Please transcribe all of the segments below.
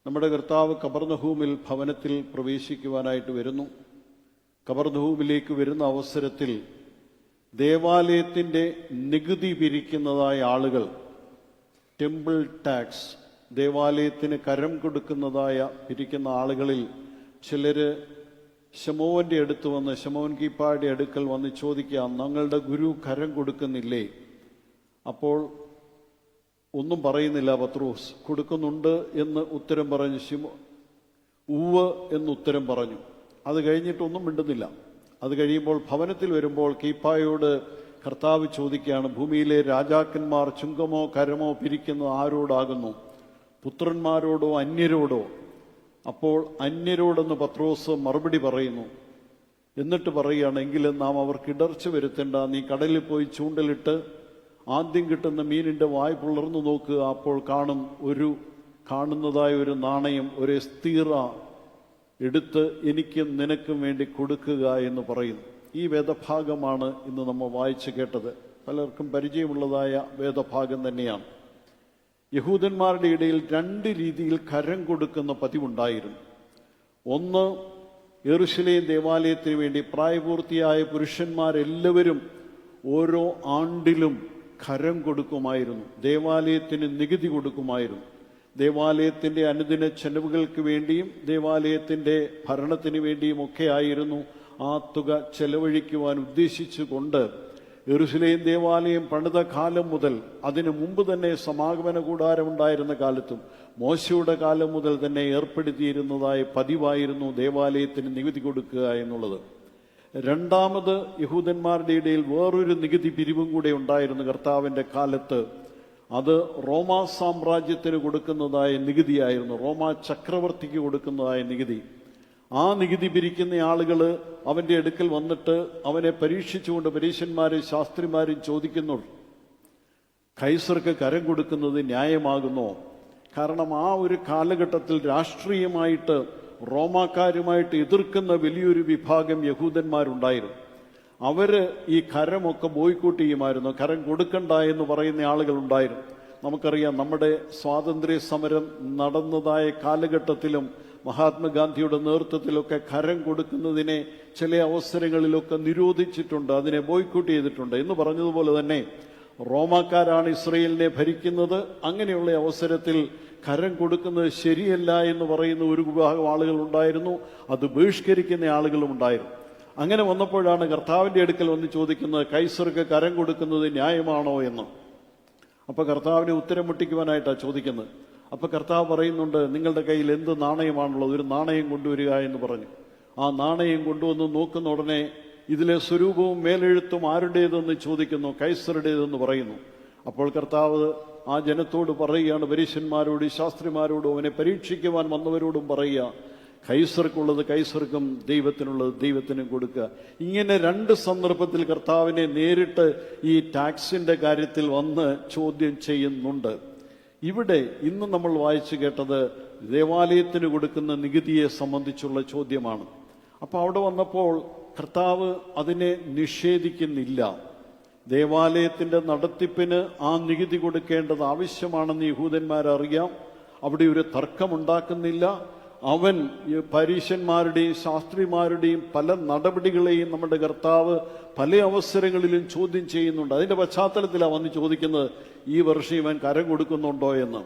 നമ്മുടെ കർത്താവ് കബർനഹൂമിൽ ഭവനത്തിൽ പ്രവേശിക്കുവാനായിട്ട് വരുന്നു. കബർനഹൂമിലേക്ക് വരുന്ന അവസരത്തിൽ ദേവാലയത്തിൻ്റെ നികുതി പിരിക്കുന്നതായ ആളുകൾ, ടെമ്പിൾ ടാക്സ്, ദേവാലയത്തിന് കരം കൊടുക്കുന്നതായ പിരിക്കുന്ന ആളുകളിൽ ചിലര് ശമോന്റെ അടുത്ത് വന്ന്, ശമോൻ കീപ്പായുടെ അടുക്കൽ വന്ന് ചോദിക്കാം, ഞങ്ങളുടെ ഗുരു കരം കൊടുക്കുന്നില്ലേ? അപ്പോൾ ഒന്നും പറയുന്നില്ല പത്രോസ്. കൊടുക്കുന്നുണ്ട് എന്ന് ഉത്തരം പറഞ്ഞു. ഉവ്വ് എന്ന് ഉത്തരം പറഞ്ഞു. അത് കഴിഞ്ഞിട്ടൊന്നും മിണ്ടുന്നില്ല. അത് കഴിയുമ്പോൾ ഭവനത്തിൽ വരുമ്പോൾ കീപ്പായോട് കർത്താവ് ചോദിക്കുകയാണ്, ഭൂമിയിലെ രാജാക്കന്മാർ ചുങ്കമോ കരമോ പിരിക്കുന്നത് ആരോടാകുന്നു? പുത്രന്മാരോടോ അന്യരോടോ? അപ്പോൾ അന്യരോടെന്ന് പത്രോസ് മറുപടി പറയുന്നു. എന്നിട്ട് പറയുകയാണ്, എങ്കിലും നാം അവർക്ക് ഇടർച്ച വരുത്തേണ്ട. നീ കടലിൽ പോയി ചൂണ്ടലിട്ട് ആദ്യം കിട്ടുന്ന മീനിന്റെ വായ് പുളർന്നു നോക്കുക. അപ്പോൾ കാണുന്നതായ ഒരു നാണയം, ഒരു എസ്തീറ എടുത്ത് എനിക്കും നിനക്കും വേണ്ടി കൊടുക്കുക എന്ന് പറയുന്നു. ഈ വേദഭാഗമാണ് ഇന്ന് നമ്മൾ വായിച്ചു കേട്ടത്. പലർക്കും പരിചയമുള്ളതായ വേദഭാഗം തന്നെയാണ്. യഹൂദന്മാരുടെ ഇടയിൽ രണ്ട് രീതിയിൽ കരം കൊടുക്കുന്ന പതിവുണ്ടായിരുന്നു. ഒന്ന്, യെരുശലേം ദേവാലയത്തിന് വേണ്ടി പ്രായപൂർത്തിയായ പുരുഷന്മാരെല്ലാവരും ഓരോ ആണ്ടിലും കരം കൊടുക്കുമായിരുന്നു. ദേവാലയത്തിന് നികുതി കൊടുക്കുമായിരുന്നു. ദേവാലയത്തിൻ്റെ അനുദിന ചെലവുകൾക്ക് വേണ്ടിയും ദേവാലയത്തിൻ്റെ ഭരണത്തിന് വേണ്ടിയും ഒക്കെ ആയിരുന്നു ആ തുക ചെലവഴിക്കുവാൻ ഉദ്ദേശിച്ചുകൊണ്ട് യെരുശലേം ദേവാലയം പണിത കാലം മുതൽ, അതിനു മുമ്പ് തന്നെ സമാഗമന കൂടാരം ഉണ്ടായിരുന്ന കാലത്തും മോശയുടെ കാലം മുതൽ തന്നെ ഏർപ്പെടുത്തിയിരുന്നതായ പതിവായിരുന്നു ദേവാലയത്തിന് നികുതി കൊടുക്കുക എന്നുള്ളത്. രണ്ടാമത്, യഹൂദന്മാരുടെ ഇടയിൽ വേറൊരു നികുതി പിരിവും കൂടെ ഉണ്ടായിരുന്നു കർത്താവിൻ്റെ കാലത്ത്. അത് റോമാ സാമ്രാജ്യത്തിന് കൊടുക്കുന്നതായ നികുതിയായിരുന്നു. റോമാ ചക്രവർത്തിക്ക് കൊടുക്കുന്നതായ നികുതി. ആ നികുതി പിരിക്കുന്ന ആളുകൾ അവൻ്റെ അടുക്കൽ വന്നിട്ട് അവനെ പരീക്ഷിച്ചുകൊണ്ട് പരീശന്മാരും ശാസ്ത്രിമാരും ചോദിക്കുന്നു, കൈസർക്ക് കരം കൊടുക്കുന്നത് ന്യായമാകുന്നോ? കാരണം ആ ഒരു കാലഘട്ടത്തിൽ രാഷ്ട്രീയമായിട്ട് റോമാക്കാരുമായിട്ട് എതിർക്കുന്ന വലിയൊരു വിഭാഗം യഹൂദന്മാരുണ്ടായിരുന്നു. അവര് ഈ കരമൊക്കെ ബോയ്ക്കോട്ട് ചെയ്യുമായിരുന്നു. കരം കൊടുക്കണ്ട എന്ന് പറയുന്ന ആളുകളുണ്ടായിരുന്നു. നമുക്കറിയാം, നമ്മുടെ സ്വാതന്ത്ര്യ സമരം നടന്നതായ കാലഘട്ടത്തിലും മഹാത്മാഗാന്ധിയുടെ നേതൃത്വത്തിലൊക്കെ കരം കൊടുക്കുന്നതിനെ ചില അവസരങ്ങളിലൊക്കെ നിരോധിച്ചിട്ടുണ്ട്, അതിനെ ബോയ്ക്കോട്ട് ചെയ്തിട്ടുണ്ട്. എന്ന് പറഞ്ഞതുപോലെ തന്നെ റോമാക്കാരാണ് ഇസ്രയേലിനെ ഭരിക്കുന്നത്. അങ്ങനെയുള്ള അവസരത്തിൽ കരം കൊടുക്കുന്നത് ശരിയല്ല എന്ന് പറയുന്ന ഒരു വിഭാഗം ആളുകൾ ഉണ്ടായിരുന്നു. അത് ബഹിഷ്കരിക്കുന്ന ആളുകളും ഉണ്ടായിരുന്നു. അങ്ങനെ വന്നപ്പോഴാണ് കർത്താവിൻ്റെ അടുക്കൽ വന്ന് ചോദിക്കുന്നത്, കൈസർക്ക് കരം കൊടുക്കുന്നത് ന്യായമാണോ എന്ന്. അപ്പൊ കർത്താവിനെ ഉത്തരം മുട്ടിക്കുവാനായിട്ടാണ് ചോദിക്കുന്നത്. അപ്പൊ കർത്താവ് പറയുന്നുണ്ട്, നിങ്ങളുടെ കയ്യിൽ എന്ത് നാണയമാണുള്ളത്? ഒരു നാണയം കൊണ്ടുവരിക എന്ന് പറഞ്ഞു. ആ നാണയം കൊണ്ടുവന്ന് നോക്കുന്ന ഉടനെ ഇതിലെ സ്വരൂപവും മേലെഴുത്തും ആരുടേതെന്ന് ചോദിക്കുന്നു. കൈസറുടേതെന്ന് പറയുന്നു. അപ്പോൾ കർത്താവ് ആ ജനത്തോട് പറയുകയാണ്, പരീശന്മാരോടും ശാസ്ത്രിമാരോടും അവനെ പരീക്ഷിക്കുവാൻ വന്നവരോടും പറയുക, കൈസർക്കുള്ളത് കൈസർക്കും ദൈവത്തിനുള്ളത് ദൈവത്തിനും കൊടുക്കുക. ഇങ്ങനെ രണ്ട് സന്ദർഭത്തിൽ കർത്താവിനെ നേരിട്ട് ഈ ടാക്സിന്റെ കാര്യത്തിൽ വന്ന് ചോദ്യം ചെയ്യുന്നുണ്ട്. ഇവിടെ ഇന്ന് നമ്മൾ വായിച്ചു കേട്ടത് ദേവാലയത്തിന് കൊടുക്കുന്ന നികുതിയെ സംബന്ധിച്ചുള്ള ചോദ്യമാണ്. അപ്പൊ അവിടെ വന്നപ്പോൾ കർത്താവ് അതിനെ നിഷേധിക്കുന്നില്ല. ദേവാലയത്തിന്റെ നടത്തിപ്പിന് ആ നികുതി കൊടുക്കേണ്ടത് ആവശ്യമാണെന്ന് യഹൂദന്മാരറിയാം. അവിടെ ഒരു തർക്കമുണ്ടാക്കുന്നില്ല. അവൻ പരീശന്മാരുടെയും ശാസ്ത്രിമാരുടെയും പല നടപടികളെയും നമ്മുടെ കർത്താവ് പല അവസരങ്ങളിലും ചോദ്യം ചെയ്യുന്നുണ്ട്. അതിന്റെ പശ്ചാത്തലത്തിലാണ് വന്ന് ചോദിക്കുന്നത്, ഈ വർഷം ഇവൻ കരം കൊടുക്കുന്നുണ്ടോ എന്ന്.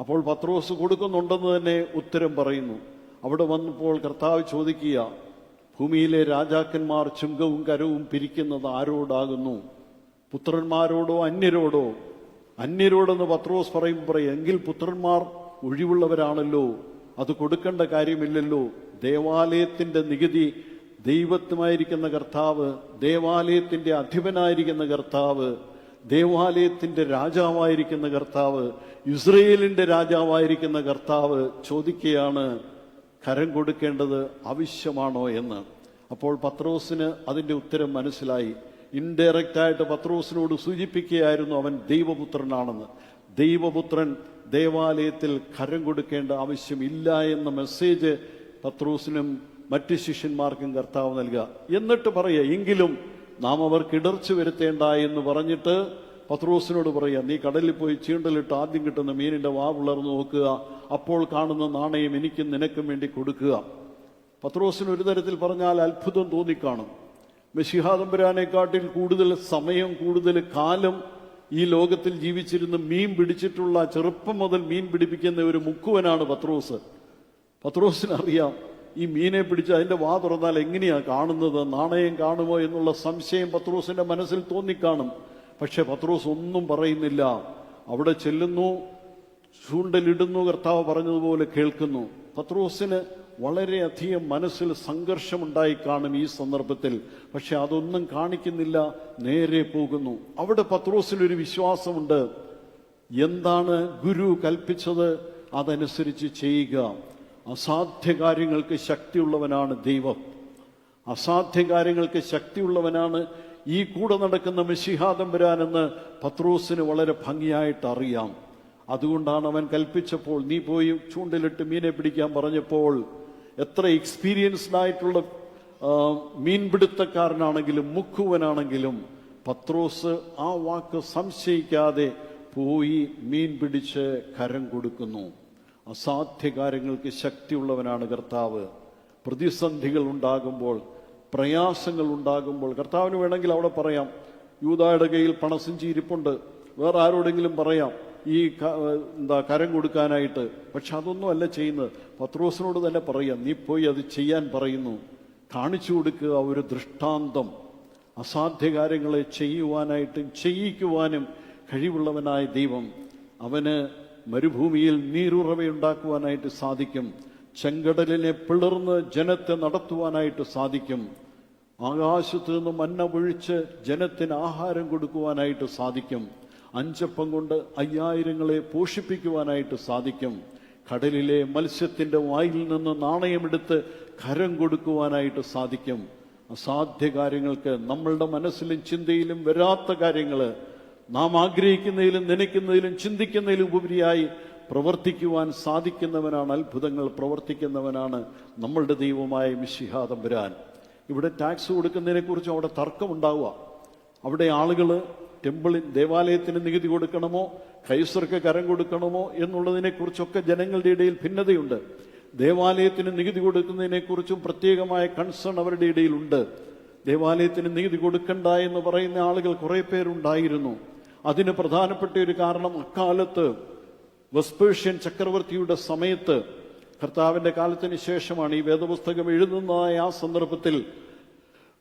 അപ്പോൾ പത്രോസ് കൊടുക്കുന്നുണ്ടെന്ന് തന്നെ ഉത്തരം പറയുന്നു. അവിടെ വന്നപ്പോൾ കർത്താവ് ചോദിക്കുക, ഭൂമിയിലെ രാജാക്കന്മാർ ചുങ്കവും കരവും പിരിക്കുന്നത് ആരോടാകുന്നു? പുത്രന്മാരോടോ അന്യരോടോ? അന്യരോടെന്ന് പത്രോസ് പറയുമ്പോൾ എങ്കിൽ പുത്രന്മാർ ഒഴിവുള്ളവരാണല്ലോ, അത് കൊടുക്കേണ്ട കാര്യമില്ലല്ലോ. ദേവാലയത്തിന്റെ നികുതി ദൈവത്വമായിരിക്കുന്ന കർത്താവ്, ദേവാലയത്തിന്റെ അധിപനായിരിക്കുന്ന കർത്താവ്, ദേവാലയത്തിന്റെ രാജാവായിരിക്കുന്ന കർത്താവ്, ഇസ്രയേലിന്റെ രാജാവായിരിക്കുന്ന കർത്താവ് ചോദിക്കുകയാണ്, കരം കൊടുക്കേണ്ടത് ആവശ്യമാണോ എന്ന്. അപ്പോൾ പത്രോസിന് അതിന്റെ ഉത്തരം മനസ്സിലായി. ഇൻഡയറക്റ്റായിട്ട് പത്രോസിനോട് സൂചിപ്പിക്കുകയായിരുന്നു അവൻ ദൈവപുത്രനാണെന്ന്. ദൈവപുത്രൻ ദേവാലയത്തിൽ കരം കൊടുക്കേണ്ട ആവശ്യമില്ല എന്ന മെസ്സേജ് പത്രോസിനും മറ്റ് ശിഷ്യന്മാർക്കും കർത്താവ് നൽകുക. എന്നിട്ട് പറയുക, എങ്കിലും നാം അവർക്ക് ഇടർച്ച വരുത്തേണ്ട എന്ന് പറഞ്ഞിട്ട് പത്രോസിനോട് പറയുക, നീ കടലിൽ പോയി ചീണ്ടലിട്ട് ആദ്യം കിട്ടുന്ന മീനിന്റെ വാ പിളർന്നു നോക്കുക. അപ്പോൾ കാണുന്ന നാണയം എനിക്കും നിനക്കും വേണ്ടി കൊടുക്കുക. പത്രോസിന് ഒരു തരത്തിൽ പറഞ്ഞാൽ അത്ഭുതം തോന്നിക്കാണും. മെശിഹാ തമ്പുരാനെക്കാട്ടിൽ കൂടുതൽ സമയം, കൂടുതൽ കാലം ഈ ലോകത്തിൽ ജീവിച്ചിരുന്ന് മീൻ പിടിച്ചിട്ടുള്ള, ചെറുപ്പം മുതൽ മീൻ പിടിപ്പിക്കുന്ന ഒരു മുക്കുവനാണ് പത്രോസ്. പത്രോസിനറിയാം ഈ മീനെ പിടിച്ച് അതിന്റെ വാ തുറന്നാൽ എങ്ങനെയാ കാണുന്നത്, നാണയം കാണുമോ എന്നുള്ള സംശയം പത്രോസിന്റെ മനസ്സിൽ തോന്നിക്കാണും. പക്ഷെ പത്രോസ് ഒന്നും പറയുന്നില്ല. അവിടെ ചെല്ലുന്നു, ചൂണ്ടലിടുന്നു, കർത്താവ് പറഞ്ഞതുപോലെ കേൾക്കുന്നു. പത്രോസിന് വളരെയധികം മനസ്സിൽ സംഘർഷമുണ്ടായി കാണും ഈ സന്ദർഭത്തിൽ. പക്ഷെ അതൊന്നും കാണിക്കുന്നില്ല, നേരെ പോകുന്നു. അവിടെ പത്രോസിനൊരു വിശ്വാസമുണ്ട്. എന്താണ് ഗുരു കൽപ്പിച്ചത് അതനുസരിച്ച് ചെയ്യുക. അസാധ്യ കാര്യങ്ങൾക്ക് ശക്തിയുള്ളവനാണ് ദൈവം. അസാധ്യ കാര്യങ്ങൾക്ക് ശക്തിയുള്ളവനാണ് ഈ കൂടെ നടക്കുന്ന മെശിഹാ തമ്പുരാനെന്ന് പത്രോസിന് വളരെ ഭംഗിയായിട്ട് അറിയാം. അതുകൊണ്ടാണ് അവൻ കൽപ്പിച്ചപ്പോൾ, നീ പോയി ചൂണ്ടലിട്ട് മീനെ പിടിക്കാൻ പറഞ്ഞപ്പോൾ, എത്ര എക്സ്പീരിയൻസ്ഡ് ആയിട്ടുള്ള മീൻപിടുത്തക്കാരനാണെങ്കിലും മുക്കുവനാണെങ്കിലും പത്രോസ് ആ വാക്ക് സംശയിക്കാതെ പോയി മീൻ പിടിച്ച് കരം കൊടുക്കുന്നു. അസാധ്യ കാര്യങ്ങൾക്ക് ശക്തിയുള്ളവനാണ് കർത്താവ്. പ്രതിസന്ധികൾ ഉണ്ടാകുമ്പോൾ, പ്രയാസങ്ങൾ ഉണ്ടാകുമ്പോൾ കർത്താവിന് വേണമെങ്കിൽ അവിടെ പറയാം, യൂദായുടെ കയ്യിൽ പണസഞ്ചി ഇരിപ്പുണ്ട്, വേറെ ആരോടെങ്കിലും പറയാം ഈ കരം കൊടുക്കാനായിട്ട്. പക്ഷെ അതൊന്നും അല്ല ചെയ്യുന്നത്. പത്രോസിനോട് തന്നെ പറയാം, നീ പോയി അത് ചെയ്യാൻ പറയുന്നു. കാണിച്ചു കൊടുക്കുക ഒരു ദൃഷ്ടാന്തം. അസാധ്യ കാര്യങ്ങളെ ചെയ്യുവാനായിട്ടും ചെയ്യിക്കുവാനും കഴിവുള്ളവനായ ദൈവം. അവന് മരുഭൂമിയിൽ നീരുറവയുണ്ടാക്കുവാനായിട്ട് സാധിക്കും. ചെങ്കടലിനെ പിളർന്ന് ജനത്തെ നടത്തുവാനായിട്ട് സാധിക്കും. ആകാശത്ത് നിന്ന് മന്ന പൊഴിച്ച് ജനത്തിന് ആഹാരം കൊടുക്കുവാനായിട്ട് സാധിക്കും. 5 അപ്പം കൊണ്ട് 5000 പോഷിപ്പിക്കുവാനായിട്ട് സാധിക്കും. കടലിലെ മത്സ്യത്തിന്റെ വായിൽ നിന്ന് നാണയമെടുത്ത് കരം കൊടുക്കുവാനായിട്ട് സാധിക്കും. അസാധ്യ കാര്യങ്ങൾക്ക്, നമ്മളുടെ മനസ്സിലും ചിന്തയിലും വരാത്ത കാര്യങ്ങള്, നാം ആഗ്രഹിക്കുന്നതിലും നനയ്ക്കുന്നതിലും ചിന്തിക്കുന്നതിലും ഉപരിയായി പ്രവർത്തിക്കുവാൻ സാധിക്കുന്നവനാണ്, അത്ഭുതങ്ങൾ പ്രവർത്തിക്കുന്നവനാണ് നമ്മളുടെ ദൈവമായ മിശിഹാ തമ്പുരാൻ. ഇവിടെ ടാക്സ് കൊടുക്കുന്നതിനെ കുറിച്ച് അവിടെ തർക്കമുണ്ടാവുക. അവിടെ ആളുകൾ ദേവാലയത്തിന് നികുതി കൊടുക്കണമോ കൈസർക്ക് കരം കൊടുക്കണമോ എന്നുള്ളതിനെ കുറിച്ചൊക്കെ ജനങ്ങളുടെ ഇടയിൽ ഭിന്നതയുണ്ട്. ദേവാലയത്തിന് നികുതി കൊടുക്കുന്നതിനെ കുറിച്ചും പ്രത്യേകമായ കൺസേൺ അവരുടെ ഇടയിലുണ്ട്. ദേവാലയത്തിന് നികുതി കൊടുക്കണ്ട എന്ന് പറയുന്ന ആളുകൾ കുറെ പേരുണ്ടായിരുന്നു. അതിന് പ്രധാനപ്പെട്ട ഒരു കാരണം, അക്കാലത്ത് വെസ്പേഷ്യൻ ചക്രവർത്തിയുടെ സമയത്ത്, കർത്താവിന്റെ കാലത്തിന് ശേഷമാണ് ഈ വേദപുസ്തകം എഴുതുന്നതായ ആ സന്ദർഭത്തിൽ,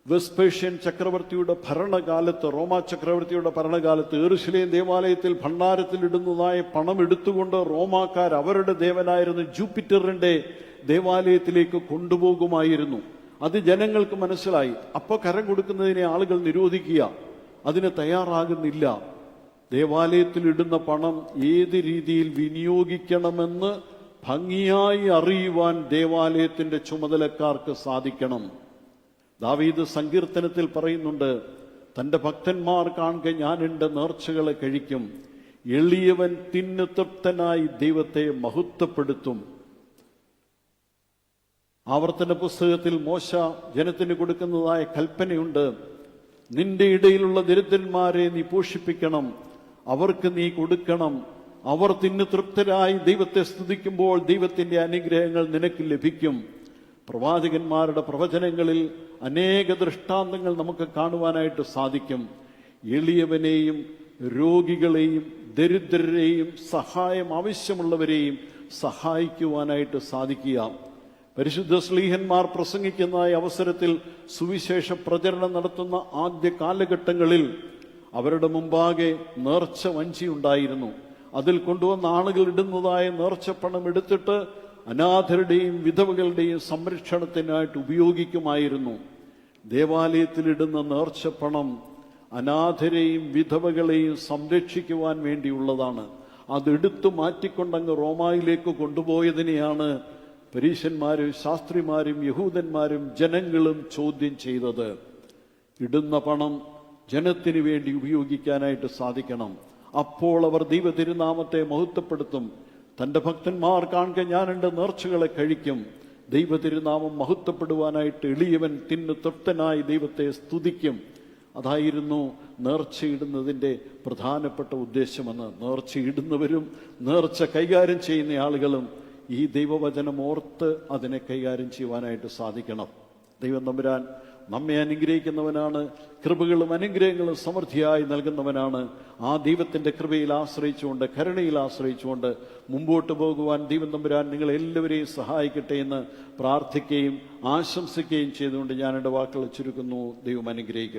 വെസ്പേഷ്യൻ ചക്രവർത്തിയുടെ ഭരണകാലത്ത്, റോമാ ചക്രവർത്തിയുടെ ഭരണകാലത്ത് യെരുശലേം ദേവാലയത്തിൽ ഭണ്ഡാരത്തിൽ ഇടുന്നതായ പണം എടുത്തുകൊണ്ട് റോമാക്കാർ അവരുടെ ദേവനായിരുന്ന ജൂപ്പിറ്ററിന്റെ ദേവാലയത്തിലേക്ക് കൊണ്ടുപോകുമായിരുന്നു. അത് ജനങ്ങൾക്ക് മനസ്സിലായി. അപ്പൊ കരം കൊടുക്കുന്നതിനെ ആളുകൾ നിരോധിക്കുക, അതിന് തയ്യാറാകുന്നില്ല. ദേവാലയത്തിൽ ഇടുന്ന പണം ഏത് രീതിയിൽ വിനിയോഗിക്കണമെന്ന് ഭംഗിയായി അറിയുവാൻ ദേവാലയത്തിന്റെ ചുമതലക്കാർക്ക് സാധിക്കണം. ദാവീദ് സങ്കീർത്തനത്തിൽ പറയുന്നുണ്ട്, തന്റെ ഭക്തന്മാർ കാണുക ഞാൻ എന്റെ നേർച്ചകളെ കഴിക്കും, എളിയവൻ തിന്നു തൃപ്തനായി ദൈവത്തെ മഹത്വപ്പെടുത്തും. ആവർത്തന പുസ്തകത്തിൽ മോശ ജനത്തിന് കൊടുക്കുന്നതായ കൽപ്പനയുണ്ട്, നിന്റെ ഇടയിലുള്ള ദരിദ്രന്മാരെ നീ പോഷിപ്പിക്കണം, അവർക്ക് നീ കൊടുക്കണം. അവർ തിന്നു തൃപ്തരായി ദൈവത്തെ സ്തുതിക്കുമ്പോൾ ദൈവത്തിന്റെ അനുഗ്രഹങ്ങൾ നിനക്ക് ലഭിക്കും. പ്രവാചകന്മാരുടെ പ്രവചനങ്ങളിൽ അനേക ദൃഷ്ടാന്തങ്ങൾ നമുക്ക് കാണുവാനായിട്ട് സാധിക്കും. എളിയവനെയും രോഗികളെയും ദരിദ്രരെയും സഹായം ആവശ്യമുള്ളവരെയും സഹായിക്കുവാനായിട്ട് സാധിക്കുക. പരിശുദ്ധ ശ്ലീഹന്മാർ പ്രസംഗിക്കുന്ന അവസരത്തിൽ സുവിശേഷ പ്രചരണം നടത്തുന്ന ആദ്യ കാലഘട്ടങ്ങളിൽ അവരുടെ മുമ്പാകെ നേർച്ച വഞ്ചി ഉണ്ടായിരുന്നു. അതിൽ കൊണ്ടുവന്ന ആളുകൾ ഇടുന്നതായ നേർച്ചപ്പണം എടുത്തിട്ട് അനാഥരുടെയും വിധവകളുടെയും സംരക്ഷണത്തിനായിട്ട് ഉപയോഗിക്കുമായിരുന്നു. ദേവാലയത്തിലിടുന്ന നേർച്ചപ്പണം അനാഥരെയും വിധവകളെയും സംരക്ഷിക്കുവാൻ വേണ്ടിയുള്ളതാണ്. അതെടുത്തു മാറ്റിക്കൊണ്ടങ്ങ് റോമായിലേക്ക് കൊണ്ടുപോയതിനെയാണ് പരീശന്മാരും ശാസ്ത്രിമാരും യഹൂദന്മാരും ജനങ്ങളും ചോദ്യം ചെയ്തത്. ഇടുന്ന പണം ജനത്തിന് വേണ്ടി ഉപയോഗിക്കാനായിട്ട് സാധിക്കണം. അപ്പോൾ അവർ ദൈവ തിരുനാമത്തെ മഹത്വപ്പെടുത്തും. തന്റെ ഭക്തന്മാർ കാണുക ഞാൻ എന്റെ നേർച്ചകളെ കഴിക്കും. ദൈവ തിരുനാമം മഹത്വപ്പെടുവാനായിട്ട് എളിയവൻ തിന്നു തൃപ്തനായി ദൈവത്തെ സ്തുതിക്കും. അതായിരുന്നു നേർച്ചയിടുന്നതിൻ്റെ പ്രധാനപ്പെട്ട ഉദ്ദേശമെന്ന്. നേർച്ചയിടുന്നവരും നേർച്ച കൈകാര്യം ചെയ്യുന്ന ആളുകളും ഈ ദൈവവചനം ഓർത്ത് അതിനെ കൈകാര്യം ചെയ്യുവാനായിട്ട് സാധിക്കണം. ദൈവം തമ്പുരാൻ നമ്മെ അനുഗ്രഹിക്കുന്നവനാണ്. കൃപകളും അനുഗ്രഹങ്ങളും സമൃദ്ധിയായി നൽകുന്നവനാണ്. ആ ദൈവത്തിൻ്റെ കൃപയിൽ ആശ്രയിച്ചുകൊണ്ട്, കരുണയിൽ ആശ്രയിച്ചുകൊണ്ട് മുമ്പോട്ട് പോകുവാൻ ദൈവം തമ്പുരാൻ നിങ്ങളെല്ലാവരെയും സഹായിക്കട്ടെ എന്ന് പ്രാർത്ഥിക്കുകയും ആശംസിക്കുകയും ചെയ്തുകൊണ്ട് ഞാൻ എൻ്റെ വാക്കുകൾ ചുരുക്കുന്നു. ദൈവം അനുഗ്രഹിക്കട്ടെ.